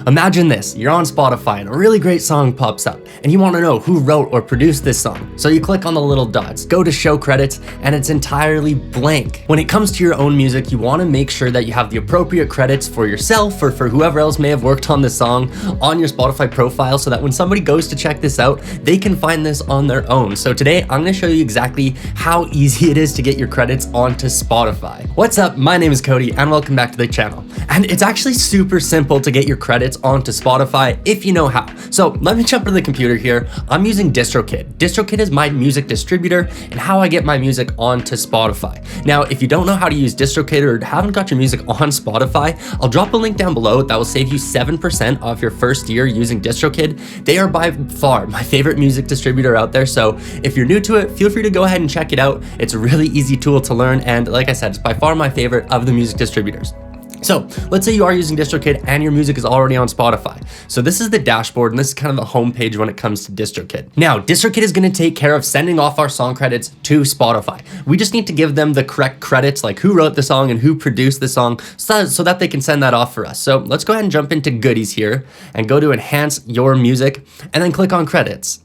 Imagine this, you're on Spotify and a really great song pops up and you want to know who wrote or produced this song. So you click on the little dots, go to show credits, and it's entirely blank. When it comes to your own music, you want to make sure that you have the appropriate credits for yourself or for whoever else may have worked on this song on your Spotify profile so that when somebody goes to check this out, they can find this on their own. So today I'm going to show you exactly how easy it is to get your credits onto Spotify. What's up? My name is Cody and welcome back to the channel. And it's actually super simple to get your credits onto Spotify if you know how. So let me jump into the computer here. I'm using DistroKid. DistroKid is my music distributor and how I get my music onto Spotify. Now, if you don't know how to use DistroKid or haven't got your music on Spotify, I'll drop a link down below that will save you 7% off your first year using DistroKid. They are by far my favorite music distributor out there. So if you're new to it, feel free to go ahead and check it out. It's a really easy tool to learn. And like I said, it's by far my favorite of the music distributors. So let's say you are using DistroKid and your music is already on Spotify. So this is the dashboard and this is kind of the homepage when it comes to DistroKid. Now, DistroKid is going to take care of sending off our song credits to Spotify. We just need to give them the correct credits, like who wrote the song and who produced the song, so that they can send that off for us. So let's go ahead and jump into goodies here and go to enhance your music and then click on credits.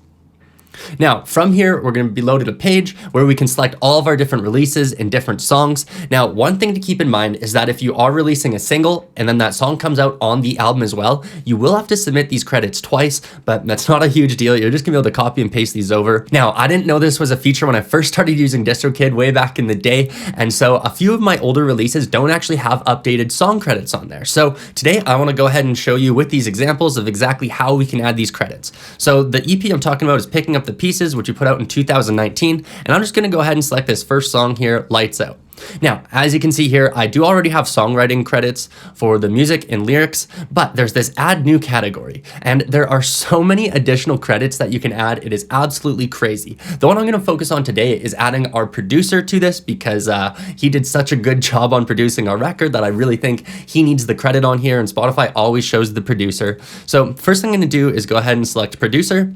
Now, from here, we're going to be loaded a page where we can select all of our different releases and different songs. Now, one thing to keep in mind is that if you are releasing a single and then that song comes out on the album as well, you will have to submit these credits twice, but that's not a huge deal. You're just gonna be able to copy and paste these over. Now, I didn't know this was a feature when I first started using DistroKid way back in the day, and so a few of my older releases don't actually have updated song credits on there. So today, I wanna go ahead and show you with these examples of exactly how we can add these credits. So the EP I'm talking about is Picking Up the Pieces, which we put out in 2019, and I'm just gonna go ahead and select this first song here, Lights Out. Now, as you can see here, I do already have songwriting credits for the music and lyrics, but there's this add new category, and there are so many additional credits that you can add. It is absolutely crazy. The one I'm gonna focus on today is adding our producer to this because he did such a good job on producing our record that I really think he needs the credit on here, and Spotify always shows the producer. So first thing I'm gonna do is go ahead and select producer.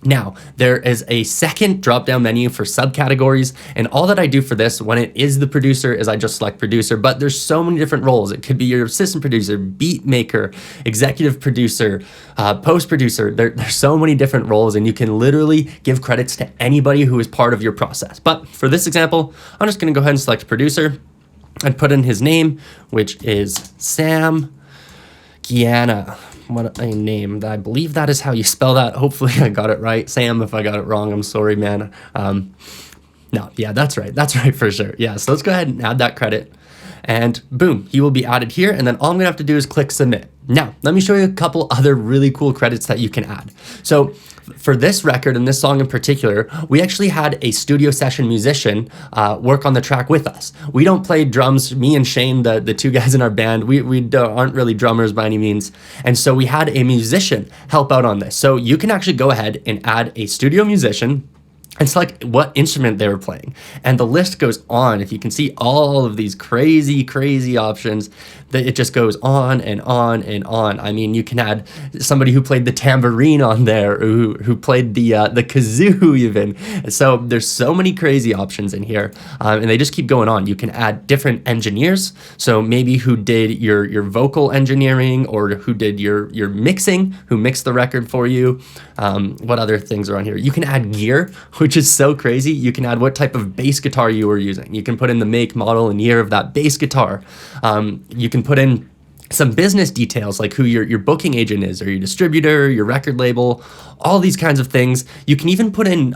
Now, there is a second drop-down menu for subcategories, and all that I do for this when it is the producer is I just select producer, but there's so many different roles. It could be your assistant producer, beat maker, executive producer, post-producer. There's so many different roles, and you can literally give credits to anybody who is part of your process. But for this example, I'm just gonna go ahead and select producer and put in his name, which is Sam Gianna. What a name. I believe that is how you spell that. Hopefully I got it right. Sam, if I got it wrong, I'm sorry, man. No, yeah, that's right. That's right for sure. Yeah, so let's go ahead and add that credit. And boom, he will be added here. And then all I'm gonna have to do is click submit. Now, let me show you a couple other really cool credits that you can add. So for this record and this song in particular, we actually had a studio session musician work on the track with us. We don't play drums, me and Shane, the two guys in our band, we aren't really drummers by any means. And so we had a musician help out on this. So you can actually go ahead and add a studio musician and select what instrument they were playing. And the list goes on. If you can see all of these crazy, crazy options, that it just goes on and on and on. I mean, you can add somebody who played the tambourine on there, who played the kazoo even. So there's so many crazy options in here, and they just keep going on. You can add different engineers. So maybe who did your vocal engineering or who did your mixing, who mixed the record for you. What other things are on here? You can add gear, which is so crazy. You can add what type of bass guitar you were using. You can put in the make, model, and year of that bass guitar. You can put in some business details like who your booking agent is or your distributor, your record label, all these kinds of things. You can even put in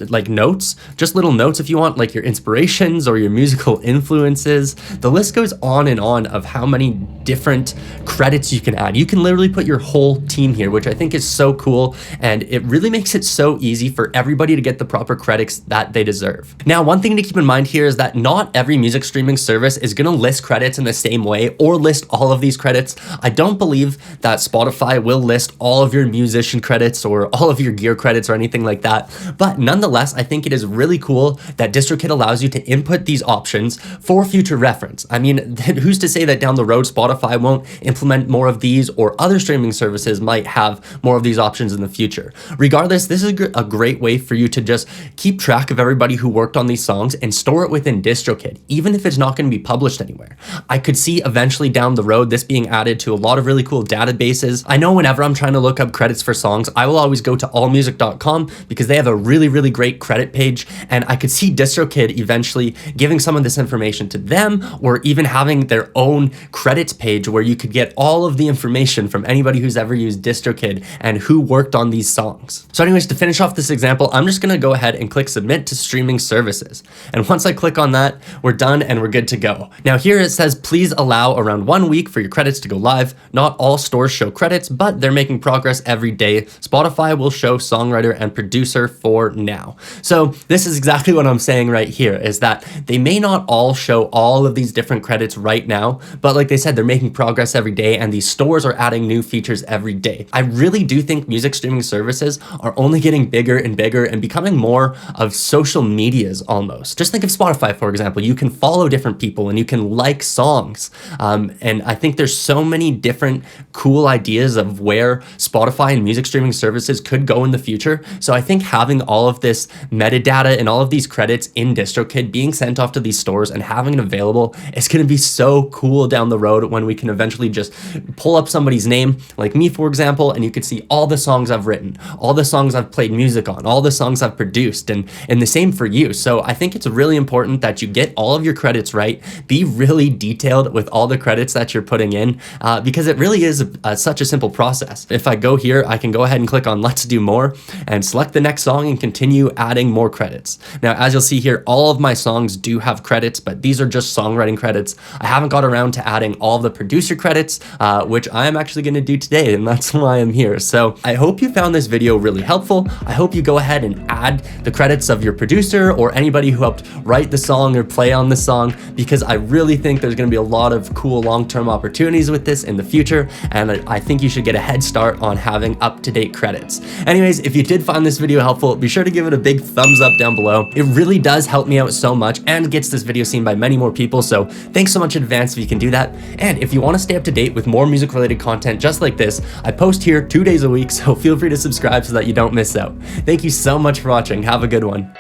like notes, just little notes if you want, like your inspirations or your musical influences. The list goes on and on of how many different credits you can add. You can literally put your whole team here, which I think is so cool, and it really makes it so easy for everybody to get the proper credits that they deserve. Now, one thing to keep in mind here is that not every music streaming service is gonna list credits in the same way or list all of these credits. I don't believe that Spotify will list all of your musician credits or all of your gear credits or anything like that. But nonetheless, I think it is really cool that DistroKid allows you to input these options for future reference. I mean, who's to say that down the road Spotify won't implement more of these, or other streaming services might have more of these options in the future. Regardless, this is a great way for you to just keep track of everybody who worked on these songs and store it within DistroKid, even if it's not going to be published anywhere. I could see eventually down the road this this being added to a lot of really cool databases. I know whenever I'm trying to look up credits for songs, I will always go to allmusic.com because they have a really great credit page, and I could see DistroKid eventually giving some of this information to them, or even having their own credits page where you could get all of the information from anybody who's ever used DistroKid and who worked on these songs. So anyways, to finish off this example, I'm just gonna go ahead and click submit to streaming services. And once I click on that, we're done and we're good to go. Now here it says, please allow around 1 week for your credits to go live. Not all stores show credits, but they're making progress every day. Spotify will show songwriter and producer for now. So this is exactly what I'm saying right here, is that they may not all show all of these different credits right now, but like they said, they're making progress every day and these stores are adding new features every day. I really do think music streaming services are only getting bigger and bigger and becoming more of social medias almost. Just think of Spotify, for example. You can follow different people and you can like songs. And I think there's so many different cool ideas of where Spotify and music streaming services could go in the future. So I think having all of this metadata and all of these credits in DistroKid being sent off to these stores and having it available is going to be so cool down the road when we can eventually just pull up somebody's name, like me, for example, and you could see all the songs I've written, all the songs I've played music on, all the songs I've produced, and the same for you. So I think it's really important that you get all of your credits right, be really detailed with all the credits that you're putting in, because it really is such a simple process. If I go here, I can go ahead and click on Let's Do More and select the next song and continue adding more credits. Now, as you'll see here, all of my songs do have credits, but these are just songwriting credits. I haven't got around to adding all the producer credits, which I am actually going to do today, and that's why I'm here. So I hope you found this video really helpful. I hope you go ahead and add the credits of your producer or anybody who helped write the song or play on the song, because I really think there's going to be a lot of cool long-term opportunities with this in the future, and I think you should get a head start on having up-to-date credits. Anyways, if you did find this video helpful, be sure to give it a big thumbs up down below. It really does help me out so much and gets this video seen by many more people, so thanks so much in advance if you can do that. And if you want to stay up to date with more music related content just like this, I post here 2 days a week, so feel free to subscribe so that you don't miss out. Thank you so much for watching. Have a good one.